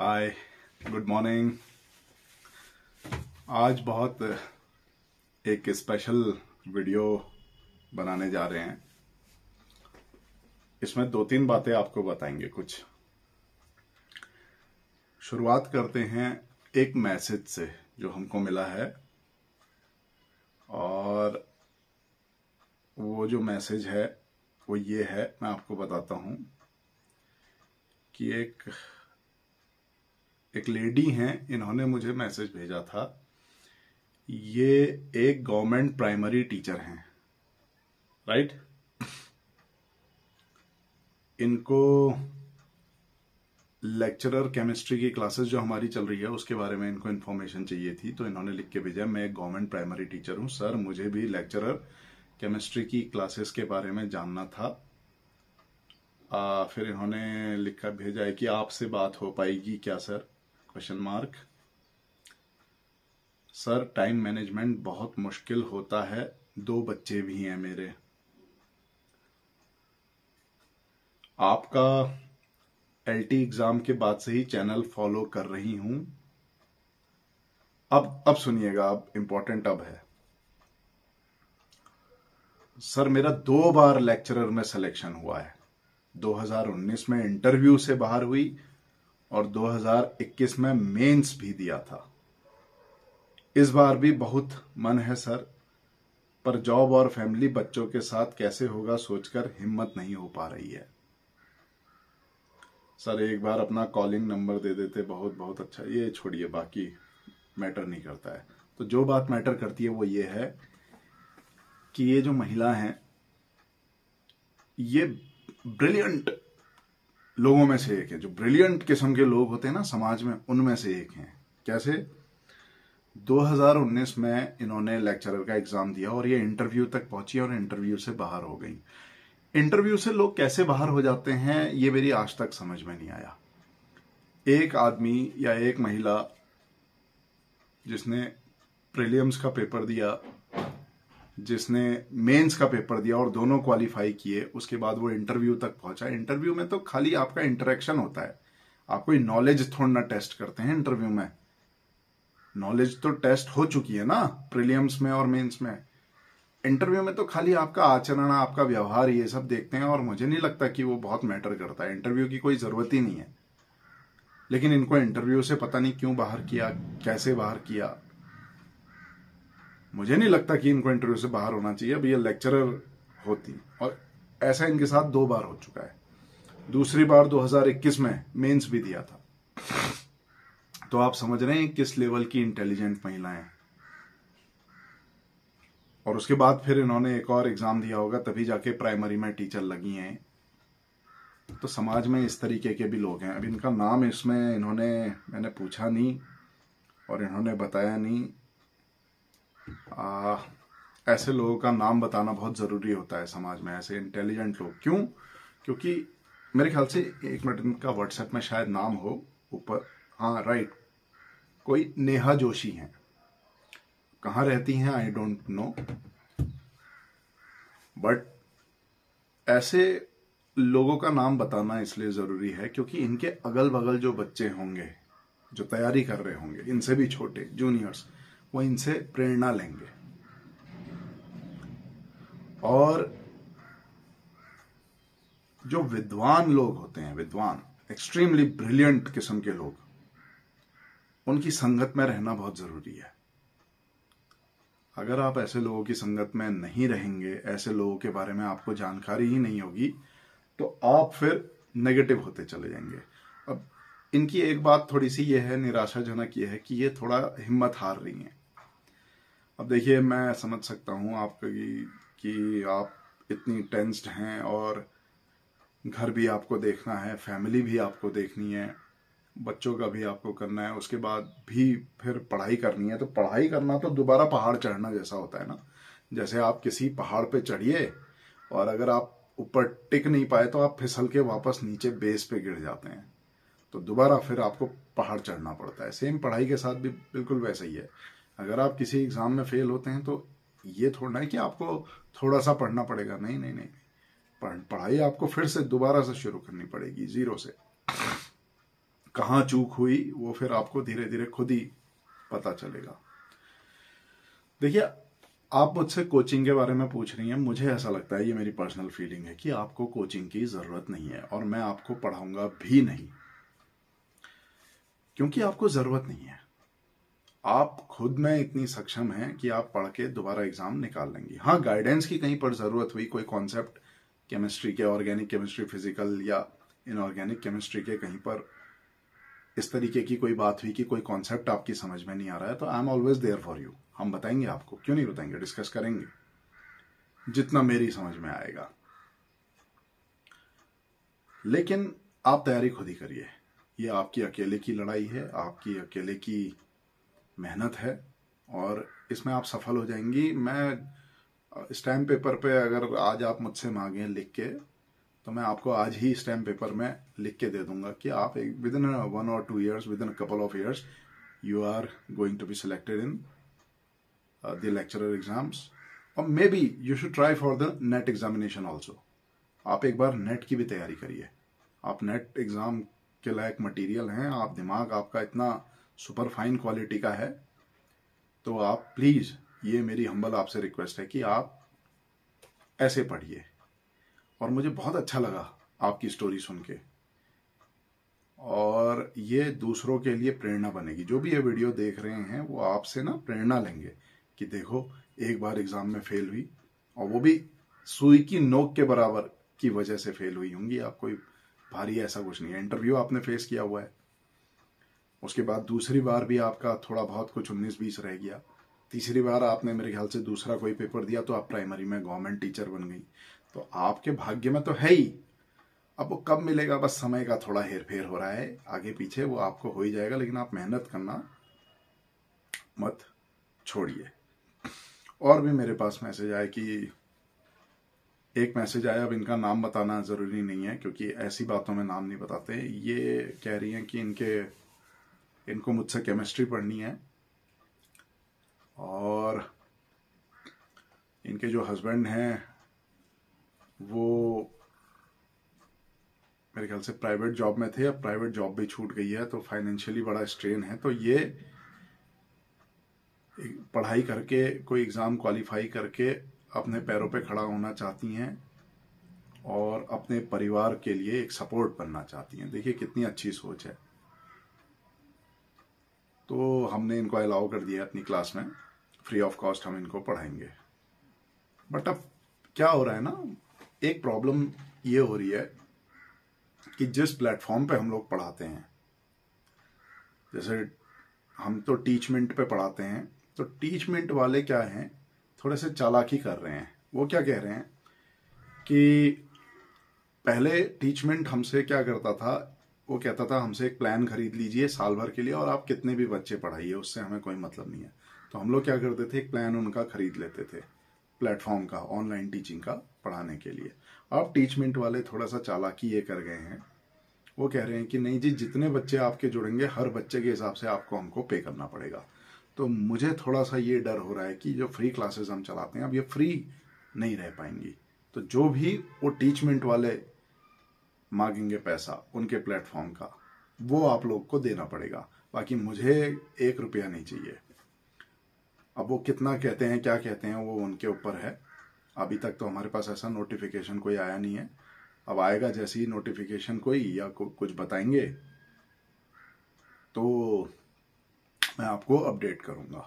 हाय, good morning. आज बहुत एक स्पेशल वीडियो बनाने जा रहे हैं। इसमें 2-3 बातें आपको बताएंगे। कुछ शुरुआत करते हैं एक मैसेज से जो हमको मिला है, और वो जो मैसेज है वो ये है, मैं आपको बताता हूं कि एक लेडी हैं, इन्होंने मुझे मैसेज भेजा था। ये एक गवर्नमेंट प्राइमरी टीचर हैं, राइट। इनको लेक्चरर केमिस्ट्री की क्लासेस जो हमारी चल रही है उसके बारे में इनको इन्फॉर्मेशन चाहिए थी, तो इन्होंने लिख के भेजा, मैं एक गवर्नमेंट प्राइमरी टीचर हूं सर, मुझे भी लेक्चरर केमिस्ट्री की क्लासेस के बारे में जानना था। फिर इन्होंने लिख कर भेजा है कि आपसे बात हो पाएगी क्या sir, question mark. Sir time management बहुत मुश्किल होता है, 2 बच्चे भी हैं मेरे। आपका एलटी एग्जाम के बाद से ही चैनल फॉलो कर रही हूं। अब सुनिएगा, अब इंपॉर्टेंट अब है। सर मेरा 2 बार लेक्चरर में सिलेक्शन हुआ है। 2019 में इंटरव्यू से बाहर हुई और 2021 में मेंस भी दिया था। इस बार भी बहुत मन है सर, पर जॉब और फैमिली बच्चों के साथ कैसे होगा सोचकर हिम्मत नहीं हो पा रही है। सर एक बार अपना कॉलिंग नंबर दे देते, बहुत बहुत अच्छा। ये छोड़िए, बाकी मैटर नहीं करता है। तो जो बात मैटर करती है वो ये है कि ये जो महिला हैं, ये ब्रिलियंट लोगों में से एक है। जो ब्रिलियंट किस्म के लोग होते हैं ना समाज में, उनमें से एक हैं। कैसे? 2019 में इन्होंने लेक्चरर का एग्जाम दिया और ये इंटरव्यू तक पहुंची और इंटरव्यू से बाहर हो गई। इंटरव्यू से लोग कैसे बाहर हो जाते हैं ये मेरी आज तक समझ में नहीं आया। एक आदमी या एक महिला जिसने प्रीलिम्स का पेपर दिया, जिसने मेंस का पेपर दिया और दोनों क्वालिफाई किए, उसके बाद वो इंटरव्यू तक पहुंचा। इंटरव्यू में तो खाली आपका इंटरेक्शन होता है, आप कोई नॉलेज थोड़ा ना टेस्ट करते हैं। इंटरव्यू में नॉलेज तो टेस्ट हो चुकी है ना, प्रीलिम्स में और मेंस में। इंटरव्यू में तो खाली आपका आचरण, आपका व्यवहार, ये सब देखते हैं, और मुझे नहीं लगता कि वो बहुत मैटर करता है। इंटरव्यू की कोई जरूरत ही नहीं है। लेकिन इनको इंटरव्यू से पता नहीं क्यों बाहर किया, कैसे बाहर किया। मुझे नहीं लगता कि इनको इंटरव्यू से बाहर होना चाहिए। अब ये लेक्चरर होती, और ऐसा इनके साथ 2 बार हो चुका है। दूसरी बार 2021 में मेंस भी दिया था। तो आप समझ रहे हैं किस लेवल की इंटेलिजेंट महिलाएं। और उसके बाद फिर इन्होंने एक और एग्जाम दिया होगा, तभी जाके प्राइमरी में टीचर लगी हैं। तो समाज में इस तरीके के भी लोग हैं। अब इनका नाम इसमें मैंने पूछा नहीं और इन्होंने बताया नहीं। ऐसे लोगों का नाम बताना बहुत जरूरी होता है समाज में, ऐसे इंटेलिजेंट लोग। क्यों? क्योंकि मेरे ख्याल से 1 मिनट, इनका व्हाट्सएप में शायद नाम हो ऊपर। हाँ राइट, कोई नेहा जोशी हैं। कहाँ रहती हैं आई डोंट नो, बट ऐसे लोगों का नाम बताना इसलिए जरूरी है क्योंकि इनके अगल बगल जो बच्चे होंगे, जो तैयारी कर रहे होंगे, इनसे भी छोटे जूनियर्स, वो इनसे प्रेरणा लेंगे। और जो विद्वान लोग होते हैं, विद्वान, एक्सट्रीमली ब्रिलियंट किस्म के लोग, उनकी संगत में रहना बहुत जरूरी है। अगर आप ऐसे लोगों की संगत में नहीं रहेंगे, ऐसे लोगों के बारे में आपको जानकारी ही नहीं होगी, तो आप फिर नेगेटिव होते चले जाएंगे। अब इनकी एक बात थोड़ी सी ये है, निराशाजनक ये है कि ये थोड़ा हिम्मत हार रही हैं। अब देखिए, मैं समझ सकता हूं आपकी कि आप इतनी टेंस्ड हैं और घर भी आपको देखना है, फैमिली भी आपको देखनी है, बच्चों का भी आपको करना है, उसके बाद भी फिर पढ़ाई करनी है। तो पढ़ाई करना तो दोबारा पहाड़ चढ़ना जैसा होता है ना। जैसे आप किसी पहाड़ पे चढ़िए और अगर आप ऊपर टिक नहीं पाए तो आप फिसल के वापस नीचे बेस पे गिर जाते हैं, तो दोबारा फिर आपको पहाड़ चढ़ना पड़ता है। सेम पढ़ाई के साथ भी बिल्कुल वैसा ही है। अगर आप किसी एग्जाम में फेल होते हैं तो ये थोड़ा है कि आपको थोड़ा सा पढ़ना पड़ेगा। नहीं नहीं नहीं, पढ़ाई आपको फिर से दोबारा से शुरू करनी पड़ेगी, जीरो से। कहाँ चूक हुई वो फिर आपको धीरे धीरे खुद ही पता चलेगा। देखिए, आप मुझसे कोचिंग के बारे में पूछ रही हैं, मुझे ऐसा लगता है, ये मेरी पर्सनल फीलिंग है कि आपको कोचिंग की जरूरत नहीं है और मैं आपको पढ़ाऊंगा भी नहीं, क्योंकि आपको जरूरत नहीं है। आप खुद में इतनी सक्षम हैं कि आप पढ़ के दोबारा एग्जाम निकाल लेंगी। हाँ, गाइडेंस की कहीं पर जरूरत हुई, कोई कॉन्सेप्ट केमिस्ट्री के, ऑर्गेनिक केमिस्ट्री, फिजिकल या इनऑर्गेनिक केमिस्ट्री के कहीं पर इस तरीके की कोई बात हुई कि कोई कॉन्सेप्ट आपकी समझ में नहीं आ रहा है, तो I am always there for you. हम बताएंगे आपको, क्यों नहीं बताएंगे, डिस्कस करेंगे जितना मेरी समझ में आएगा। लेकिन आप तैयारी खुद ही करिए। ये आपकी अकेले की लड़ाई है, आपकी अकेले की मेहनत है और इसमें आप सफल हो जाएंगी। मैं स्टैम्प पेपर पे अगर आज आप मुझसे मांगे लिख के, तो मैं आपको आज ही स्टैम्प पेपर में लिख के दे दूंगा कि आप within 1 or 2 years, within couple of years, you are going to be selected in the lecturer exams, और maybe you should try for the NET examination also. आप एक बार net की भी तैयारी करिए। आप नेट एग्जाम के लायक material हैं, आप दिमाग आपका इतना सुपर फाइन क्वालिटी का है, तो आप प्लीज, ये मेरी हम्बल आपसे रिक्वेस्ट है कि आप ऐसे पढ़िए। और मुझे बहुत अच्छा लगा आपकी स्टोरी सुन के, और ये दूसरों के लिए प्रेरणा बनेगी। जो भी ये वीडियो देख रहे हैं वो आपसे ना प्रेरणा लेंगे कि देखो, एक बार एग्जाम में फेल हुई, और वो भी सुई की नोक के बराबर की वजह से फेल हुई होंगी। आप कोई भारी ऐसा कुछ नहीं है, इंटरव्यू आपने फेस किया हुआ है, उसके बाद दूसरी बार भी आपका थोड़ा बहुत कुछ 19-20 रह गया, तीसरी बार आपने मेरे ख्याल से दूसरा कोई पेपर दिया तो आप प्राइमरी में गवर्नमेंट टीचर बन गई। तो आपके भाग्य में तो है ही, अब वो कब मिलेगा, बस समय का थोड़ा हेर फेर हो रहा है आगे पीछे, वो आपको हो ही जाएगा। लेकिन आप मेहनत करना मत छोड़िए। और भी मेरे पास मैसेज आए कि एक मैसेज आया, अब इनका नाम बताना जरूरी नहीं है क्योंकि ऐसी बातों में नाम नहीं बताते। ये कह रही हैं कि इनको मुझसे केमिस्ट्री पढ़नी है और इनके जो हस्बैंड हैं वो मेरे ख्याल से प्राइवेट जॉब में थे, अब प्राइवेट जॉब भी छूट गई है, तो फाइनेंशियली बड़ा स्ट्रेन है। तो ये पढ़ाई करके कोई एग्जाम क्वालिफाई करके अपने पैरों पे खड़ा होना चाहती हैं और अपने परिवार के लिए एक सपोर्ट बनना चाहती हैं। देखिए कितनी अच्छी सोच है। तो हमने इनको अलाउ कर दिया अपनी क्लास में, फ्री ऑफ कॉस्ट हम इनको पढ़ाएंगे। बट अब क्या हो रहा है ना, एक प्रॉब्लम ये हो रही है कि जिस प्लेटफॉर्म पे हम लोग पढ़ाते हैं, जैसे हम तो टीचमेंट पे पढ़ाते हैं, तो टीचमेंट वाले क्या हैं, थोड़े से चालाकी कर रहे हैं। वो क्या कह रहे हैं कि पहले टीचमेंट हमसे क्या करता था, वो कहता था हमसे एक प्लान खरीद लीजिए साल भर के लिए और आप कितने भी बच्चे पढ़ाइए, उससे हमें कोई मतलब नहीं है। तो हम लोग क्या करते थे, एक प्लान उनका खरीद लेते थे प्लेटफॉर्म का, ऑनलाइन टीचिंग का पढ़ाने के लिए। अब टीचमेंट वाले थोड़ा सा चालाकी ये कर गए हैं, वो कह रहे हैं कि नहीं जी, जितने बच्चे आपके जुड़ेंगे हर बच्चे के हिसाब से आपको हमको पे करना पड़ेगा। तो मुझे थोड़ा सा ये डर हो रहा है कि जो फ्री क्लासेस हम चलाते हैं अब ये फ्री नहीं रह पाएंगी। तो जो भी वो टीचमेंट वाले मांगेंगे पैसा उनके प्लेटफॉर्म का, वो आप लोग को देना पड़ेगा। बाकी मुझे 1 रुपया नहीं चाहिए। अब वो कितना कहते हैं, क्या कहते हैं, वो उनके ऊपर है। अभी तक तो हमारे पास ऐसा नोटिफिकेशन कोई आया नहीं है। अब आएगा जैसे ही नोटिफिकेशन कोई या कुछ बताएंगे तो मैं आपको अपडेट करूंगा।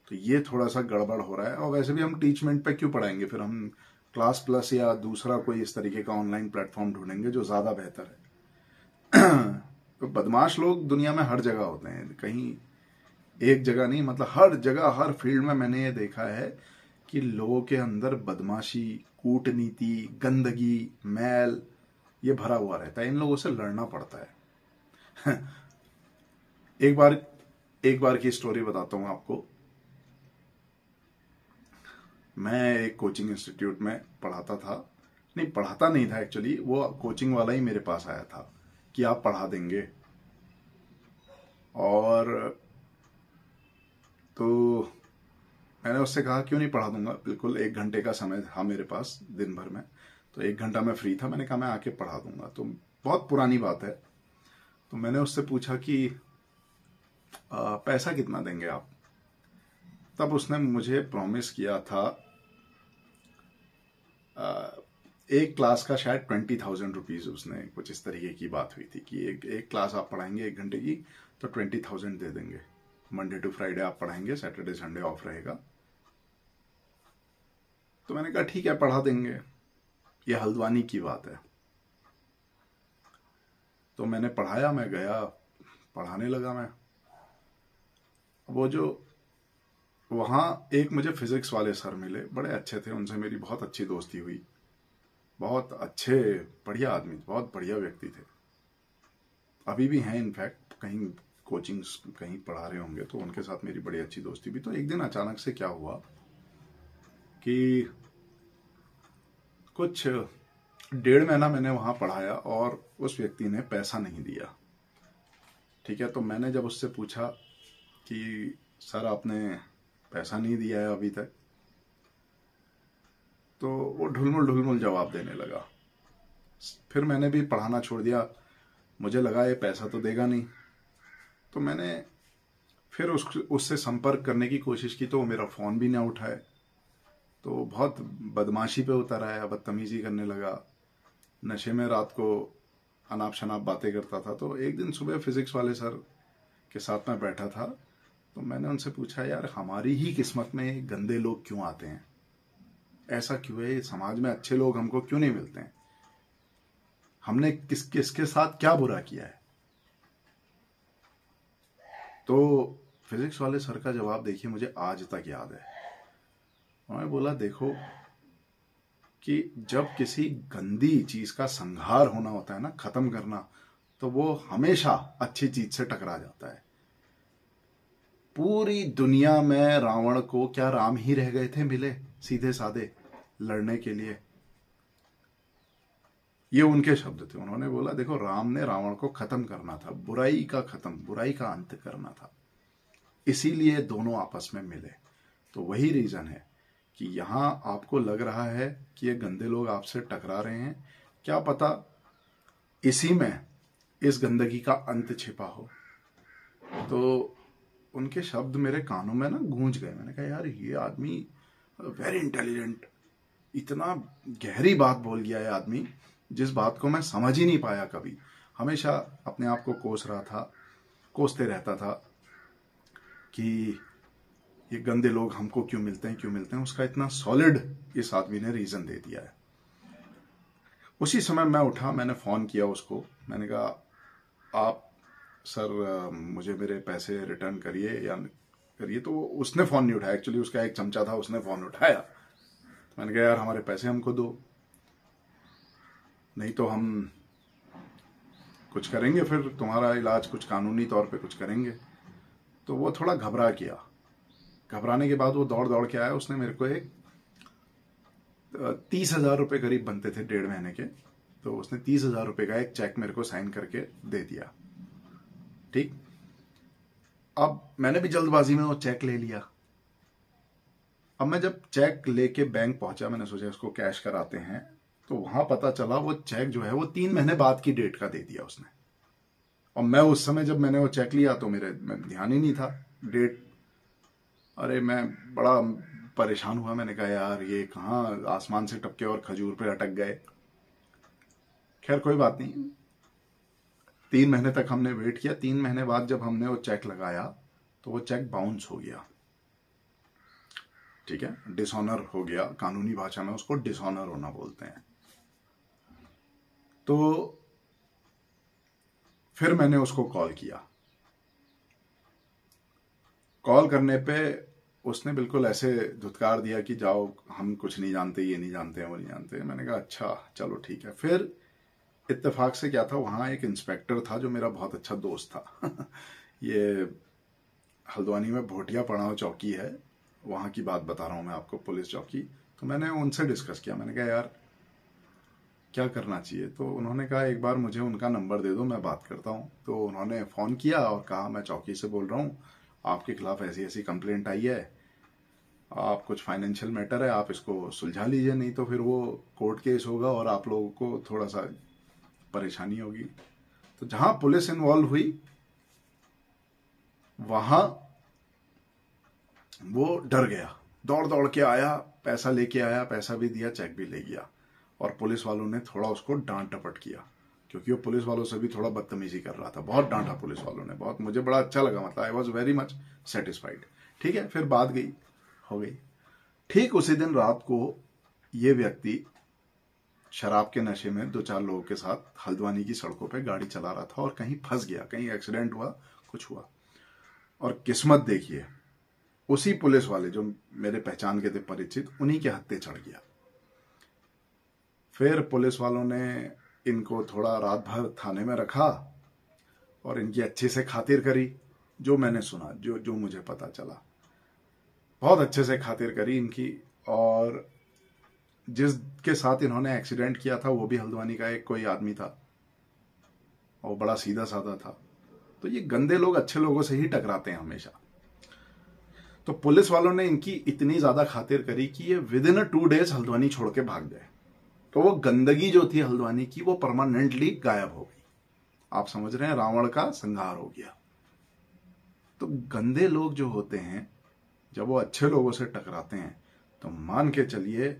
तो ये थोड़ा सा गड़बड़ हो रहा है। और वैसे भी हम टीचमेंट पे क्यों पढ़ाएंगे, फिर हम क्लास प्लस या दूसरा कोई इस तरीके का ऑनलाइन प्लेटफॉर्म ढूंढेंगे जो ज्यादा बेहतर है। तो बदमाश लोग दुनिया में हर जगह होते हैं, कहीं एक जगह नहीं, मतलब हर जगह, हर फील्ड में मैंने ये देखा है कि लोगों के अंदर बदमाशी, कूटनीति, गंदगी, मैल ये भरा हुआ रहता है। इन लोगों से लड़ना पड़ता है। एक बार की स्टोरी बताता हूं आपको। मैं एक कोचिंग इंस्टीट्यूट में पढ़ाता था, नहीं पढ़ाता नहीं था एक्चुअली, वो कोचिंग वाला ही मेरे पास आया था कि आप पढ़ा देंगे। और तो मैंने उससे कहा क्यों नहीं पढ़ा दूंगा, बिल्कुल 1 घंटे का समय था मेरे पास दिन भर में, तो 1 घंटा मैं फ्री था। मैंने कहा मैं आके पढ़ा दूंगा। तो बहुत पुरानी बात है। तो मैंने उससे पूछा कि पैसा कितना देंगे आप। तब उसने मुझे प्रॉमिस किया था एक क्लास का शायद 20,000 रुपीज, उसने कुछ इस तरीके की बात हुई थी कि एक क्लास आप पढ़ाएंगे 1 घंटे की तो 20,000 दे देंगे। मंडे टू फ्राइडे आप पढ़ाएंगे, सैटरडे संडे ऑफ रहेगा। तो मैंने कहा ठीक है पढ़ा देंगे, ये हल्द्वानी की बात है। तो मैंने पढ़ाया, मैं गया पढ़ाने लगा। मैं वो जो वहाँ एक मुझे फिजिक्स वाले सर मिले, बड़े अच्छे थे, उनसे मेरी बहुत अच्छी दोस्ती हुई। बहुत अच्छे बढ़िया आदमी, बहुत बढ़िया व्यक्ति थे, अभी भी हैं। इनफैक्ट कहीं कोचिंग्स कहीं पढ़ा रहे होंगे, तो उनके साथ मेरी बड़ी अच्छी दोस्ती भी। तो एक दिन अचानक से क्या हुआ कि कुछ 1.5 महीना मैंने वहां पढ़ाया और उस व्यक्ति ने पैसा नहीं दिया। ठीक है, तो मैंने जब उससे पूछा कि सर आपने पैसा नहीं दिया है अभी तक, तो वो ढुलमुल ढुलमुल जवाब देने लगा। फिर मैंने भी पढ़ाना छोड़ दिया, मुझे लगा ये पैसा तो देगा नहीं। तो मैंने फिर उससे संपर्क करने की कोशिश की, तो वो मेरा फोन भी ना उठाए। तो बहुत बदमाशी पे उतर आया, बदतमीजी करने लगा, नशे में रात को अनाप शनाप बातें करता था। तो एक दिन सुबह फिजिक्स वाले सर के साथ में बैठा था, तो मैंने उनसे पूछा यार हमारी ही किस्मत में गंदे लोग क्यों आते हैं, ऐसा क्यों है, समाज में अच्छे लोग हमको क्यों नहीं मिलते हैं, हमने किसके साथ क्या बुरा किया है। तो फिजिक्स वाले सर का जवाब देखिए मुझे आज तक याद है। उन्होंने बोला देखो कि जब किसी गंदी चीज का संहार होना होता है ना, खत्म करना, तो वो हमेशा अच्छी चीज से टकरा जाता है। पूरी दुनिया में रावण को क्या राम ही रह गए थे मिले सीधे साधे लड़ने के लिए, ये उनके शब्द थे। उन्होंने बोला देखो राम ने रावण को खत्म करना था, बुराई का खत्म, बुराई का अंत करना था, इसीलिए दोनों आपस में मिले। तो वही रीजन है कि यहां आपको लग रहा है कि ये गंदे लोग आपसे टकरा रहे हैं, क्या पता इसी में इस गंदगी का अंत छिपा हो। तो उनके शब्द मेरे कानों में ना गूंज गए। मैंने कहा यार ये आदमी वेरी इंटेलिजेंट, इतना गहरी बात बोल गया है आदमी, जिस बात को मैं समझ ही नहीं पाया कभी। हमेशा अपने आप को कोसते रहता था कि ये गंदे लोग हमको क्यों मिलते हैं, उसका इतना सॉलिड इस आदमी ने रीजन दे दिया है। उसी समय मैं उठा, मैंने फोन किया उसको, मैंने कहा आप सर मुझे मेरे पैसे रिटर्न करिए या करिए। तो उसने फोन नहीं उठाया, एक्चुअली उसका एक चमचा था, उसने फोन उठाया। तो मैंने कहा यार हमारे पैसे हमको दो, नहीं तो हम कुछ करेंगे, फिर तुम्हारा इलाज कुछ कानूनी तौर पे कुछ करेंगे। तो वो थोड़ा घबरा गया। घबराने के बाद वो दौड़ दौड़ के आया, उसने मेरे को एक 30,000 रुपये करीब बनते थे 1.5 महीने के, तो उसने 30,000 रुपये का एक चेक मेरे को साइन करके दे दिया। ठीक, अब मैंने भी जल्दबाजी में वो चेक ले लिया। अब मैं जब चेक लेके बैंक पहुंचा, मैंने सोचा इसको कैश कराते हैं, तो वहां पता चला वो चेक जो है वो 3 महीने बाद की डेट का दे दिया उसने। और मैं उस समय जब मैंने वो चेक लिया तो मेरे ध्यान ही नहीं था डेट। अरे मैं बड़ा परेशान हुआ, मैंने कहा यार ये कहाँ आसमान से टपके और खजूर पे अटक गए। खैर कोई बात नहीं, 3 महीने तक हमने वेट किया। 3 महीने बाद जब हमने वो चेक लगाया तो वो चेक बाउंस हो गया। ठीक है, डिसऑनर हो गया, कानूनी भाषा में उसको डिसऑनर होना बोलते हैं। तो फिर मैंने उसको कॉल किया। कॉल करने पे उसने बिल्कुल ऐसे धुतकार दिया कि जाओ हम कुछ नहीं जानते, ये नहीं जानते, वो नहीं जानते। मैंने कहा अच्छा चलो ठीक है। फिर इत्तेफाक से क्या था, वहां एक इंस्पेक्टर था जो मेरा बहुत अच्छा दोस्त था ये हल्द्वानी में भोटिया पड़ाव चौकी है, वहां की बात बता रहा हूं मैं आपको, पुलिस चौकी। तो मैंने उनसे डिस्कस किया, मैंने कहा यार क्या करना चाहिए। तो उन्होंने कहा एक बार मुझे उनका नंबर दे दो, मैं बात करता हूँ। तो उन्होंने फ़ोन किया और कहा मैं चौकी से बोल रहा हूँ, आपके खिलाफ ऐसी ऐसी कंप्लेंट आई है, आप कुछ फाइनेंशियल मैटर है, आप इसको सुलझा लीजिए, नहीं तो फिर वो कोर्ट केस होगा और आप लोगों को थोड़ा सा परेशानी होगी। तो जहां पुलिस इन्वॉल्व हुई वहां वो डर गया, दौड़ दौड़ के आया, पैसा लेके आया, पैसा भी दिया, चेक भी ले गया। और पुलिस वालों ने थोड़ा उसको डांट डपट किया, क्योंकि वो पुलिस वालों से भी थोड़ा बदतमीजी कर रहा था। बहुत डांटा पुलिस वालों ने, बहुत, मुझे बड़ा अच्छा लगा, मतलब I was very much satisfied. ठीक है, फिर बात गई हो गई। ठीक उसी दिन रात को ये व्यक्ति शराब के नशे में 2-4 लोगों के साथ हल्द्वानी की सड़कों पे गाड़ी चला रहा था और कहीं फंस गया, कहीं एक्सीडेंट हुआ, कुछ हुआ। और किस्मत देखिए, उसी पुलिस वाले जो मेरे पहचान के थे, परिचित, उन्हीं के हत्थे चढ़ गया। फिर पुलिस वालों ने इनको थोड़ा रात भर थाने में रखा और इनकी अच्छे से खातिर करी। जो मैंने सुना, जो मुझे पता चला, बहुत अच्छे से खातिर करी इनकी। और जिसके साथ इन्होंने एक्सीडेंट किया था वो भी हल्द्वानी का एक कोई आदमी था और बड़ा सीधा साधा था। तो ये गंदे लोग अच्छे लोगों से ही टकराते हैं हमेशा। तो पुलिस वालों ने इनकी इतनी ज्यादा खातिर करी कि ये विद इन 2 डेज हल्द्वानी छोड़ के भाग गए। तो वो गंदगी जो थी हल्द्वानी की, वो परमानेंटली गायब हो गई। आप समझ रहे हैं, रावण का संहार हो गया। तो गंदे लोग जो होते हैं, जब वो अच्छे लोगों से टकराते हैं तो मान के चलिए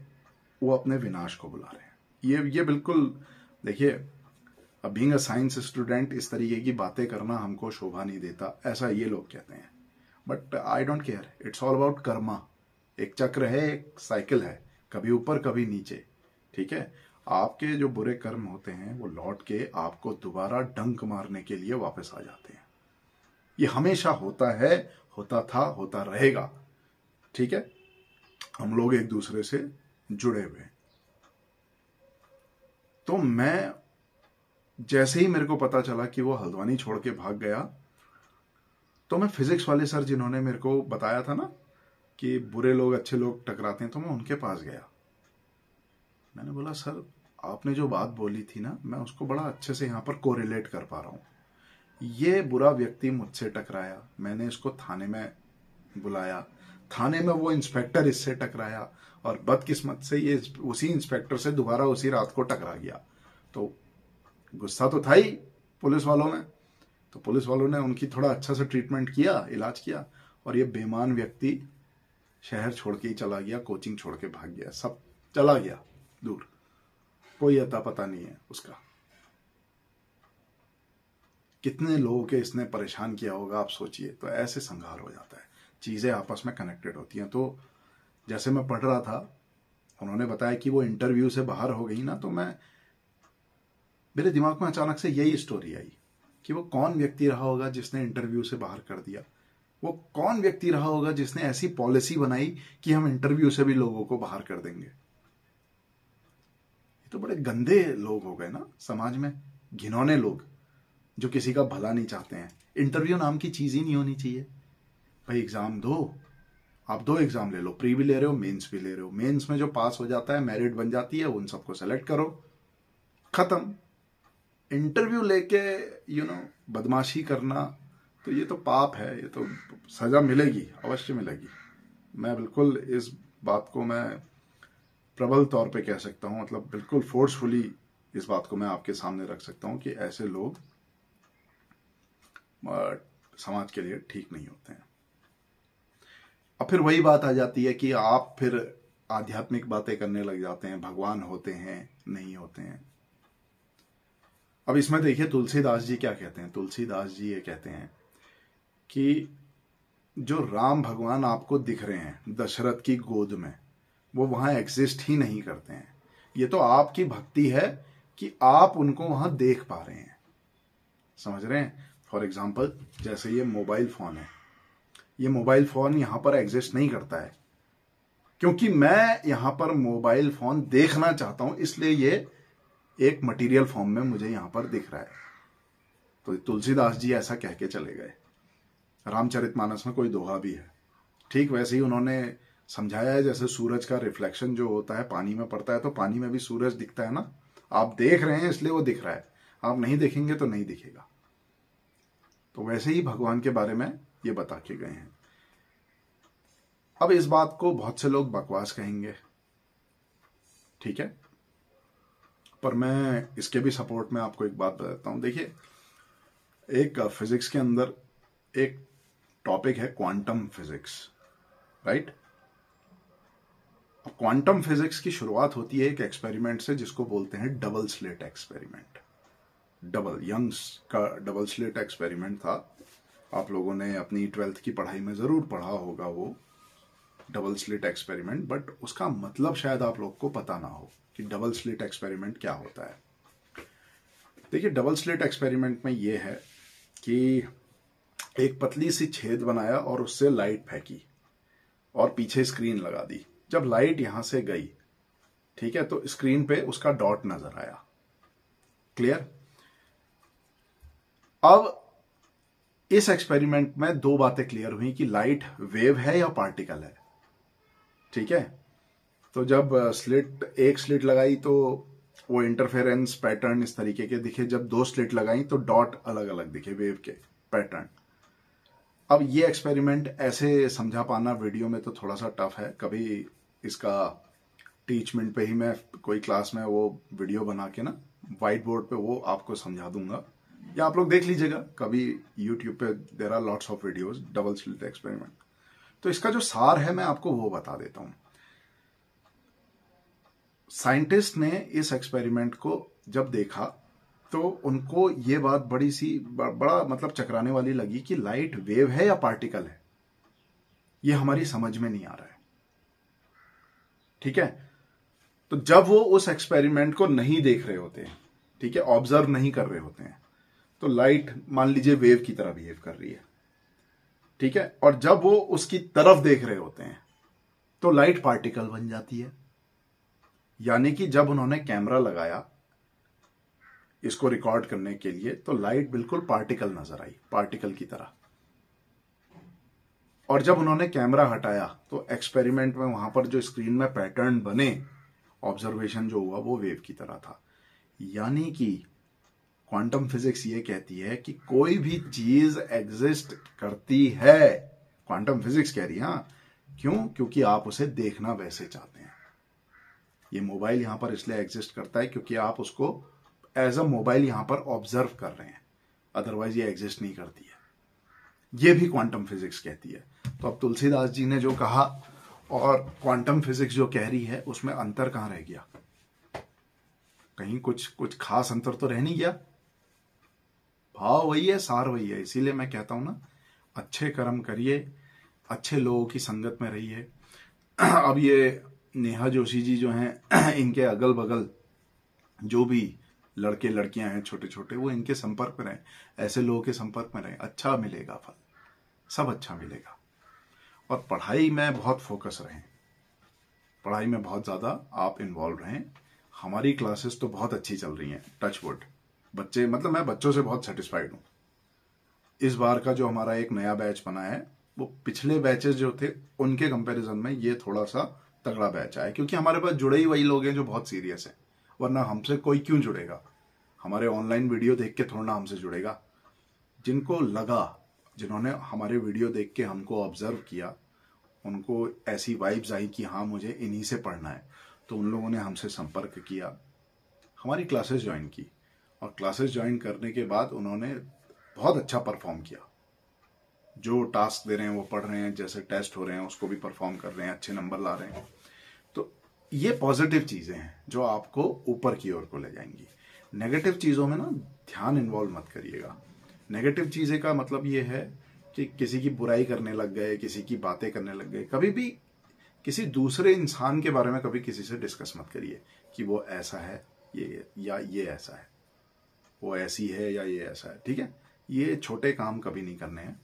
वो अपने विनाश को बुला रहे हैं। ये बिल्कुल, देखिए, अब बीइंग अ साइंस स्टूडेंट इस तरीके की बातें करना हमको शोभा नहीं देता, ऐसा ये लोग कहते हैं। But I don't care, it's all about Karma. एक चक्र है, एक साइकिल है, कभी ऊपर कभी नीचे। ठीक है, आपके जो बुरे कर्म होते हैं वो लौट के आपको दोबारा डंक मारने के लिए वापस आ जाते हैं। ये हमेशा होता है, होता था, होता रहेगा। ठीक है, हम लोग एक दूसरे से जुड़े हुए हैं। तो मैं, जैसे ही मेरे को पता चला कि वो हल्द्वानी छोड़ के भाग गया, तो मैं फिजिक्स वाले सर जिन्होंने मेरे को बताया था ना कि बुरे लोग अच्छे लोग टकराते हैं, तो मैं उनके पास गया। मैंने बोला, सर आपने जो बात बोली थी ना, मैं उसको बड़ा अच्छे से यहां पर कोरिलेट कर पा रहा हूं। ये बुरा व्यक्ति मुझसे टकराया, मैंने इसको थाने में बुलाया, थाने में वो इंस्पेक्टर इससे टकराया और बदकिस्मत से ये उसी इंस्पेक्टर से दोबारा उसी रात को टकरा गया। तो गुस्सा तो था ही पुलिस वालों में। तो पुलिस वालों ने उनकी थोड़ा अच्छा सा ट्रीटमेंट किया, इलाज किया, और ये बेईमान व्यक्ति शहर छोड़ के ही चला गया, कोचिंग छोड़ के भाग गया, सब चला गया दूर, कोई अता पता नहीं है उसका। कितने लोगों के इसने परेशान किया होगा आप सोचिए। तो ऐसे संघार हो जाता है, चीजें आपस में कनेक्टेड होती हैं। तो जैसे मैं पढ़ रहा था, उन्होंने बताया कि वो इंटरव्यू से बाहर हो गई ना, तो मेरे दिमाग में अचानक से यही स्टोरी आई कि वो कौन व्यक्ति रहा होगा जिसने इंटरव्यू से बाहर कर दिया। वो कौन व्यक्ति रहा होगा जिसने ऐसी पॉलिसी बनाई कि हम इंटरव्यू से भी लोगों को बाहर कर देंगे। ये तो बड़े गंदे लोग हो गए ना समाज में, घिनौने लोग जो किसी का भला नहीं चाहते हैं। इंटरव्यू नाम की चीज ही नहीं होनी चाहिए भाई। एग्जाम दो, आप 2 एग्जाम ले लो, प्री भी ले रहे हो, मेंस भी ले रहे हो। मेंस में जो पास हो जाता है, मेरिट बन जाती है, उन सबको सेलेक्ट करो, खत्म। इंटरव्यू लेके बदमाशी करना, तो ये तो पाप है, ये तो सजा मिलेगी, अवश्य मिलेगी। मैं बिल्कुल इस बात को मैं प्रबल तौर पे कह सकता हूं, मतलब बिल्कुल फोर्सफुली इस बात को मैं आपके सामने रख सकता हूं कि ऐसे लोग समाज के लिए ठीक नहीं होते हैं। अब फिर वही बात आ जाती है कि आप फिर आध्यात्मिक बातें करने लग जाते हैं, भगवान होते हैं, नहीं होते हैं। अब इसमें देखिए तुलसीदास जी क्या कहते हैं। तुलसीदास जी ये कहते हैं कि जो राम भगवान आपको दिख रहे हैं दशरथ की गोद में, वो वहां एग्जिस्ट ही नहीं करते हैं। ये तो आपकी भक्ति है कि आप उनको वहां देख पा रहे हैं, समझ रहे हैं। फॉर एग्जाम्पल, जैसे ये मोबाइल फोन है, ये मोबाइल फोन यहां पर एग्जिस्ट नहीं करता है, क्योंकि मैं यहां पर मोबाइल फोन देखना चाहता हूं, इसलिए ये एक मटेरियल फॉर्म में मुझे यहां पर दिख रहा है। तो तुलसीदास जी ऐसा कह के चले गए। रामचरितमानस में कोई दोहा भी है, ठीक वैसे ही उन्होंने समझाया है। जैसे सूरज का रिफ्लेक्शन जो होता है पानी में पड़ता है, तो पानी में भी सूरज दिखता है ना। आप देख रहे हैं इसलिए वो दिख रहा है, आप नहीं देखेंगे तो नहीं दिखेगा। तो वैसे ही भगवान के बारे में ये बता के गए हैं। अब इस बात को बहुत से लोग बकवास कहेंगे, ठीक है, पर मैं इसके भी सपोर्ट में आपको एक बात बताता हूं। देखिए, एक फिजिक्स के अंदर एक टॉपिक है quantum physics, right. Quantum physics की शुरुआत होती है एक एक्सपेरिमेंट से जिसको बोलते हैं डबल स्लिट एक्सपेरिमेंट। यंग्स का डबल स्लिट एक्सपेरिमेंट था। आप लोगों ने अपनी 12th की पढ़ाई में जरूर पढ़ा होगा वो डबल स्लिट एक्सपेरिमेंट, बट उसका मतलब शायद आप लोग को पता ना हो कि डबल स्लिट एक्सपेरिमेंट क्या होता है। देखिए, डबल स्लिट एक्सपेरिमेंट में ये है कि एक पतली सी छेद बनाया और उससे लाइट फेंकी और पीछे स्क्रीन लगा दी। जब लाइट यहां से गई, ठीक है, तो स्क्रीन पे उसका डॉट नजर आया। क्लियर। अब इस एक्सपेरिमेंट में दो बातें क्लियर हुई कि लाइट वेव है या पार्टिकल है। ठीक है, तो जब एक स्लिट लगाई तो वो इंटरफेरेंस पैटर्न इस तरीके के दिखे, जब दो स्लिट लगाई तो डॉट अलग अलग दिखे, वेव के पैटर्न। अब ये एक्सपेरिमेंट ऐसे समझा पाना वीडियो में तो थोड़ा सा टफ है। कभी इसका टीचमेंट पे ही मैं कोई क्लास में वो वीडियो बना के ना व्हाइट बोर्ड पे वो आपको समझा दूंगा, या आप लोग देख लीजिएगा कभी यूट्यूब पे, there are lots of videos double slit experiment. तो इसका जो सार है मैं आपको वो बता देता हूं। साइंटिस्ट ने इस एक्सपेरिमेंट को जब देखा तो उनको ये बात बड़ा मतलब चकराने वाली लगी कि लाइट वेव है या पार्टिकल है, ये हमारी समझ में नहीं आ रहा है। ठीक है, तो जब वो उस एक्सपेरिमेंट को नहीं देख रहे होते हैं, ठीक है, ऑब्जर्व नहीं कर रहे होते हैं, तो लाइट मान लीजिए वेव की तरह बिहेव कर रही है, ठीक है, और जब वो उसकी तरफ देख रहे होते हैं तो लाइट पार्टिकल बन जाती है। यानी कि जब उन्होंने कैमरा लगाया इसको रिकॉर्ड करने के लिए तो लाइट बिल्कुल पार्टिकल नजर आई, पार्टिकल की तरह। और जब उन्होंने कैमरा हटाया तो एक्सपेरिमेंट में वहां पर जो स्क्रीन में पैटर्न बने, ऑब्जर्वेशन जो हुआ वो वेव की तरह था। यानी कि क्वांटम फिजिक्स ये कहती है कि कोई भी चीज एग्जिस्ट करती है, क्वांटम फिजिक्स कह रही है। हाँ, क्यों? क्योंकि आप उसे देखना वैसे चाहते हैं। ये मोबाइल यहां पर इसलिए एग्जिस्ट करता है क्योंकि आप उसको एज अ मोबाइल यहां पर ऑब्जर्व कर रहे हैं, अदरवाइज ये एग्जिस्ट नहीं करती है। ये भी क्वांटम फिजिक्स कहती है। तो अब तुलसीदास जी ने जो कहा और क्वांटम फिजिक्स जो कह रही है उसमें अंतर कहां रह गया? कहीं कुछ खास अंतर तो रह नहीं गया। भाव वही है, सार वही है। इसीलिए मैं कहता हूं ना, अच्छे कर्म करिए, अच्छे लोगों की संगत में रहिए। अब ये नेहा जोशी जी जो हैं, इनके अगल बगल जो भी लड़के लड़कियां हैं छोटे छोटे, वो इनके संपर्क में रहें, ऐसे लोगों के संपर्क में रहें, अच्छा मिलेगा फल, सब अच्छा मिलेगा। और पढ़ाई में बहुत फोकस रहें, पढ़ाई में बहुत ज्यादा आप इन्वॉल्व रहें। हमारी क्लासेस तो बहुत अच्छी चल रही हैं, टच वुड। बच्चे, मतलब मैं बच्चों से बहुत सेटिस्फाइड हूं। इस बार का जो हमारा एक नया बैच बना है वो पिछले बैचेस जो थे उनके कंपैरिजन में ये थोड़ा सा तगड़ा बैच आया, क्योंकि हमारे पास जुड़े ही वही लोग हैं जो बहुत सीरियस हैं। वरना हमसे कोई क्यों जुड़ेगा? हमारे ऑनलाइन वीडियो देख के थोड़ा ना हमसे जुड़ेगा। जिनको लगा, जिन्होंने हमारे वीडियो देख के हमको ऑब्जर्व किया, उनको ऐसी वाइब्स आई कि हाँ मुझे इन्हीं से पढ़ना है, तो उन लोगों ने हमसे संपर्क किया, हमारी क्लासेस ज्वाइन की, और क्लासेस ज्वाइन करने के बाद उन्होंने बहुत अच्छा परफॉर्म किया। जो टास्क दे रहे हैं वो पढ़ रहे हैं, जैसे टेस्ट हो रहे हैं उसको भी परफॉर्म कर रहे हैं, अच्छे नंबर ला रहे हैं। तो ये पॉजिटिव चीजें हैं जो आपको ऊपर की ओर को ले जाएंगी। नेगेटिव चीजों में ना ध्यान इन्वॉल्व मत करिएगा। नेगेटिव चीजें का मतलब ये है कि किसी की बुराई करने लग गए, किसी की बातें करने लग गए। कभी भी किसी दूसरे इंसान के बारे में कभी किसी से डिस्कस मत करिए कि वो ऐसा है ये, या ये ऐसा है, वो ऐसी है या ये ऐसा है। ठीक है, ये छोटे काम कभी नहीं करने हैं।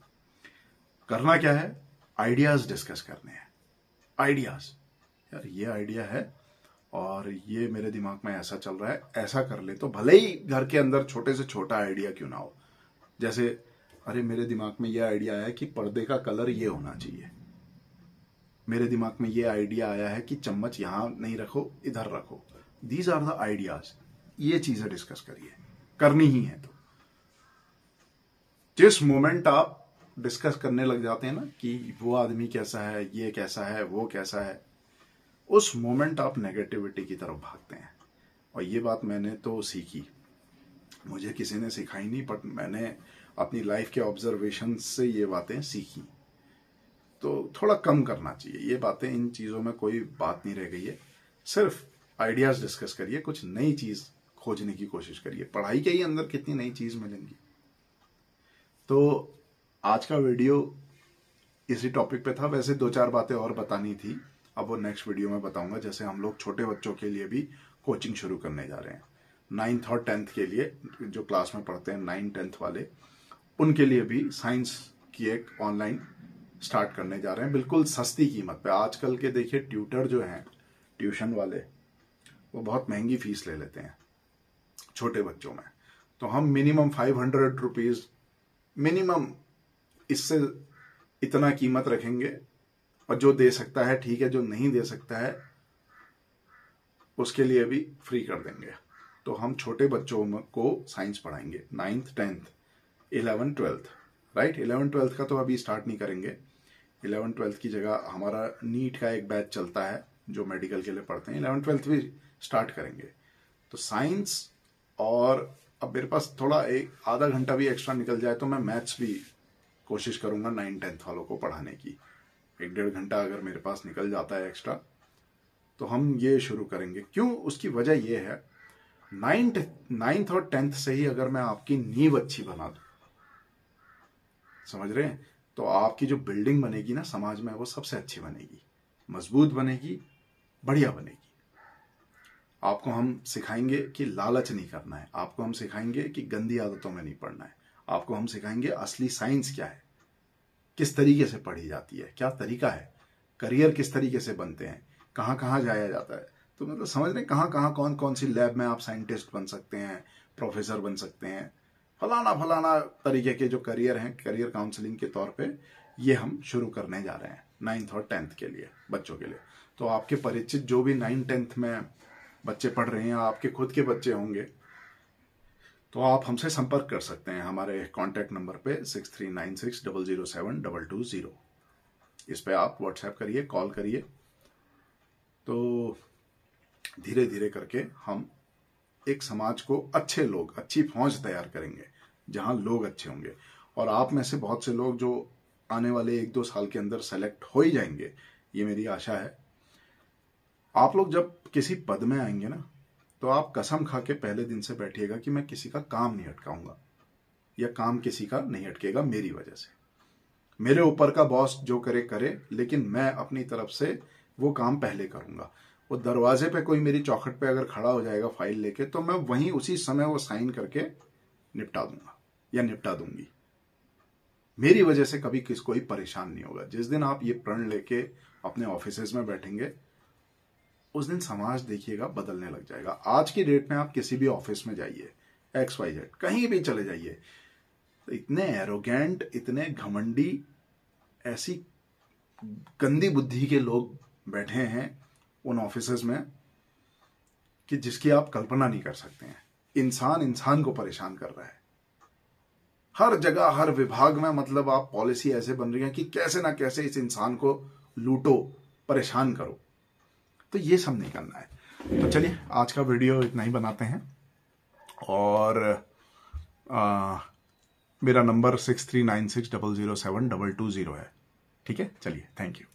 करना क्या है? आइडियाज डिस्कस करने हैं। आइडियाज, यार ये आइडिया है और ये मेरे दिमाग में ऐसा चल रहा है, ऐसा कर ले। तो भले ही घर के अंदर छोटे से छोटा आइडिया क्यों ना हो, जैसे अरे मेरे दिमाग में ये आइडिया आया कि पर्दे का कलर ये होना चाहिए, मेरे दिमाग में ये आइडिया आया है कि चम्मच यहां नहीं रखो, इधर रखो। These are the ideas. ये चीजें डिस्कस करिए, करनी ही है। तो जिस मोमेंट आप डिस्कस करने लग जाते हैं ना कि वो आदमी कैसा है, ये कैसा है, वो कैसा है, उस मोमेंट आप नेगेटिविटी की तरफ भागते हैं। और ये बात मैंने तो सीखी, मुझे किसी ने सिखाई नहीं, बट मैंने अपनी लाइफ के ऑब्जर्वेशन से ये बातें सीखी। तो थोड़ा कम करना चाहिए ये बातें, इन चीज़ों में कोई बात नहीं रह गई है। सिर्फ आइडियाज डिस्कस करिए, कुछ नई चीज़ खोजने की कोशिश करिए। पढ़ाई के ही अंदर कितनी नई चीज़ मिलेंगी। तो आज का वीडियो इसी टॉपिक पे था। वैसे 2-4 बातें और बतानी थी, अब वो नेक्स्ट वीडियो में बताऊंगा। जैसे हम लोग छोटे बच्चों के लिए भी कोचिंग शुरू करने जा रहे हैं, 9th और 10th के लिए, जो क्लास में पढ़ते हैं 9th-10th वाले, उनके लिए भी साइंस की एक ऑनलाइन स्टार्ट करने जा रहे हैं, बिल्कुल सस्ती कीमत पे। आजकल के देखिए ट्यूटर जो हैं, ट्यूशन वाले, वो बहुत महंगी फीस ले लेते हैं छोटे बच्चों में। तो हम मिनिमम 500 रुपीज मिनिमम, इससे इतना कीमत रखेंगे, और जो दे सकता है ठीक है, जो नहीं दे सकता है उसके लिए भी फ्री कर देंगे। तो हम छोटे बच्चों को साइंस पढ़ाएंगे, 9th 10th 11th 12th, right. 11th 12th का तो अभी स्टार्ट नहीं करेंगे। 11th 12th की जगह हमारा नीट का एक बैच चलता है जो मेडिकल के लिए पढ़ते हैं, 11th 12th भी स्टार्ट करेंगे। तो साइंस, और अब मेरे पास थोड़ा एक आधा घंटा भी एक्स्ट्रा निकल जाए तो मैं मैथ्स भी कोशिश करूंगा 9th-10th वालों को पढ़ाने की। 1-1.5 घंटा अगर मेरे पास निकल जाता है एक्स्ट्रा तो हम ये शुरू करेंगे। क्यों? उसकी वजह यह है, 9th और 10th से ही अगर मैं आपकी नींव अच्छी बना दूं, समझ रहे हैं, तो आपकी जो बिल्डिंग बनेगी ना समाज में, वो सबसे अच्छी बनेगी, मजबूत बनेगी, बढ़िया बनेगी। आपको हम सिखाएंगे कि लालच नहीं करना है, आपको हम सिखाएंगे कि गंदी आदतों में नहीं पड़ना है, आपको हम सिखाएंगे असली साइंस क्या है, किस तरीके से पढ़ी जाती है, क्या तरीका है, करियर किस तरीके से बनते हैं, कहाँ कहाँ जाया जाता है। तो मतलब समझ रहे हैं कहाँ कहाँ कौन कौन सी लैब में आप साइंटिस्ट बन सकते हैं, प्रोफेसर बन सकते हैं, फलाना फलाना तरीके के जो करियर हैं, करियर काउंसलिंग के तौर पे ये हम शुरू करने जा रहे हैं 9th और 10th के लिए, बच्चों के लिए। तो आपके परिचित जो भी 9th-10th में बच्चे पढ़ रहे हैं, आपके खुद के बच्चे होंगे, तो आप हमसे संपर्क कर सकते हैं हमारे कॉन्टैक्ट नंबर पे 6396007220। इस पे आप व्हाट्सएप करिए, कॉल करिए। तो धीरे धीरे करके हम एक समाज को अच्छे लोग, अच्छी फौज तैयार करेंगे जहां लोग अच्छे होंगे। और आप में से बहुत से लोग जो आने वाले 1-2 साल के अंदर सेलेक्ट हो ही जाएंगे, ये मेरी आशा है। आप लोग जब किसी पद में आएंगे ना, तो आप कसम खा के पहले दिन से बैठिएगा कि मैं किसी का काम नहीं अटकाऊंगा, या काम किसी का नहीं अटकेगा मेरी वजह से। मेरे ऊपर का बॉस जो करे करे, लेकिन मैं अपनी तरफ से वो काम पहले करूंगा। वो दरवाजे पे कोई मेरी चौखट पे अगर खड़ा हो जाएगा फाइल लेके, तो मैं वहीं उसी समय वो साइन करके निपटा दूंगा या निपटा दूंगी। मेरी वजह से कभी कोई परेशान नहीं होगा। जिस दिन आप ये प्रण लेके अपने ऑफिसेज में बैठेंगे, उस दिन समाज देखिएगा बदलने लग जाएगा। आज की डेट में आप किसी भी ऑफिस में जाइए, XYZ कहीं भी चले जाइए, तो इतने एरोगेंट, इतने घमंडी, ऐसी गंदी बुद्धि के लोग बैठे हैं उन ऑफिसेज में कि जिसकी आप कल्पना नहीं कर सकते हैं। इंसान इंसान को परेशान कर रहा है हर जगह, हर विभाग में। मतलब आप पॉलिसी ऐसे बन रही है कि कैसे ना कैसे इस इंसान को लूटो, परेशान करो। तो ये सब नहीं करना है। तो चलिए आज का वीडियो इतना ही बनाते हैं। और मेरा नंबर 6396007220 है। ठीक है, चलिए, थैंक यू।